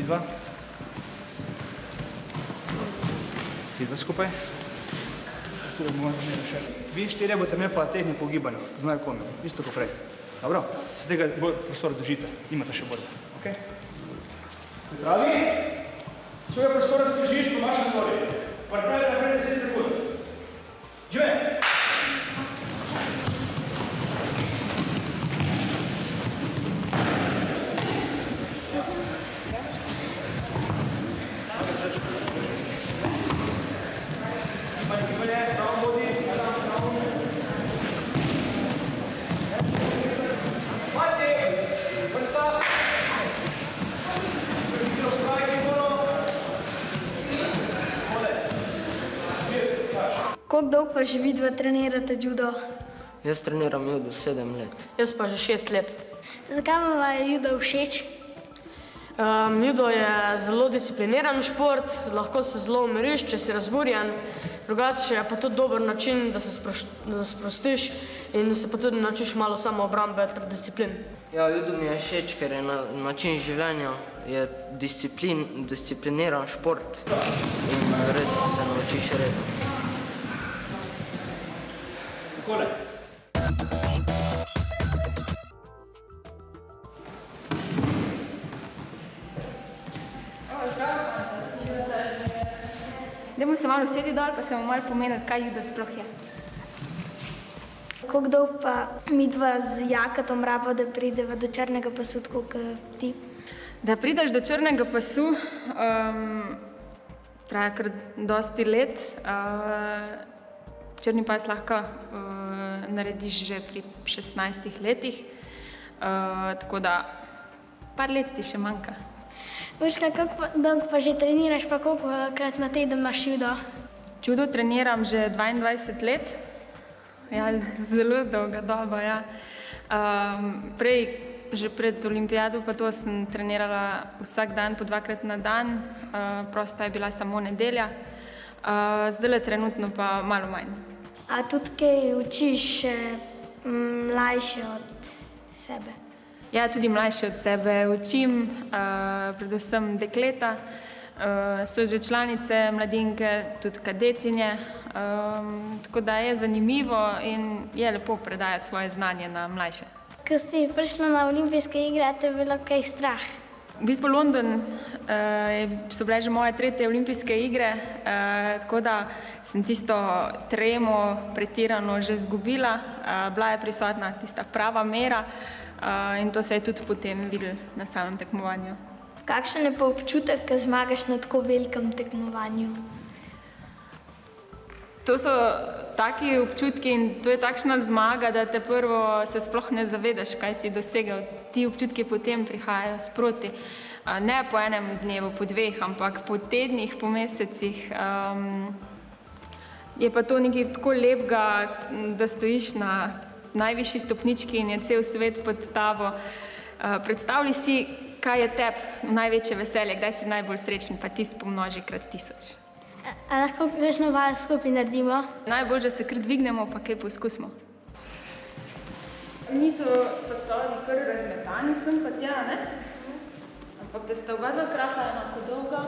Vidva. Vidva skupaj. Tudi bomo zmerili še. Vi štirje boste imeli pa tehniko v gibanju, znaj kome, isto kot prej. Dobro? Se tega bolj prostora držite, imate še borbe. Ok? Pripravi? Svoje prostora svežiš po vašem doli. Parprej naprej 10 sekund. Žive! Koliko dolgo pa že vidva trenirate judo? Jaz treniram judo 7 let. Jaz pa že 6 let. Zakaj vam je judo všeč? Judo je zelo discipliniran šport, lahko se zelo umiriš, če si razburjen. Drugače je pa tudi dober način, da se sprostiš in se pa tudi naučiš malo samoobrambe ter disciplin. Ja, judo mi je všeč, ker je način življenja, je discipliniran šport in res se naučiš redno. Takole. Dajmo se malo usesti dol, pa se bomo malo pomenili, kaj judo sploh je. Koliko dolgo pa midva z Jakatom raba, da prideva do črnega pasu, tako kot ti? Da prideš do črnega pasu, traja kar dosti let. Črni pas lahko narediš že pri 16 letih, tako da par let ti še manjka. Božka, kako dolgo pa že treniraš, pa kolikokrat na teden imaš judo? Judo treniram že 22 let, ja, zelo dolga doba, ja. Že pred olimpijado pa to sem trenirala vsak dan po 2-krat na dan, prosta je bila samo nedelja, zdajle trenutno pa malo manj. A tudi kaj učiš mlajše od sebe? Ja, tudi mlajše od sebe učim, predvsem dekleta, so že članice mladinke, tudi kadetinje, tako da je zanimivo in je lepo predajati svoje znanje na mlajše. Ko si prišla na olimpijske igre, te je bilo kaj strah? V bistvu London so bile že moje 3. olimpijske igre, tako da sem tisto tremo pretirano že izgubila, bila je prisotna tista prava mera in to se je tudi potem videlo na samem tekmovanju. Kakšen je pa občutek, ko zmagaš na tako velikem tekmovanju? To so taki občutki in to je takšna zmaga, da te prvo se sploh ne zavedaš, kaj si dosegel. Ti občutki potem prihajajo sproti. Ne po enem dnevu, po 2, ampak po tednih, po mesecih. Je pa to nekaj tako lepega, da stojiš na najvišji stopnički in je cel svet pod tabo. Predstavljaj si, kaj je tebi največje veselje, kdaj si najbolj srečen, pa tisto pomnoži krat 1000. A lahko kakšno vajo skupaj naredimo? Najbolj, da se kar dvignemo, pa kaj poskusimo. Niso pasovi kar razmetani, sem pa tja, ne? Ampak da sta oba dva kraka enako dolga.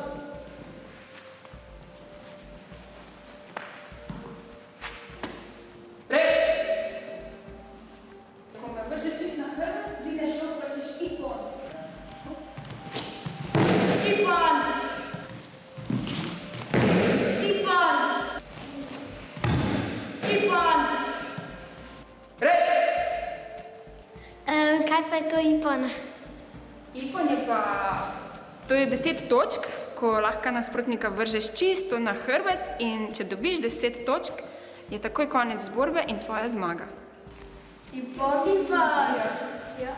Ko me vrže čist na hrbet, dvigneš rok, pa češ ipon. Ipon! Kaj pa je to ipon? Ipon je pa, to je 10 točk, ko lahko nasprotnika vržeš čisto na hrbet in če dobiš 10 točk, je takoj konec borbe in tvoja zmaga. Ipon. Ja.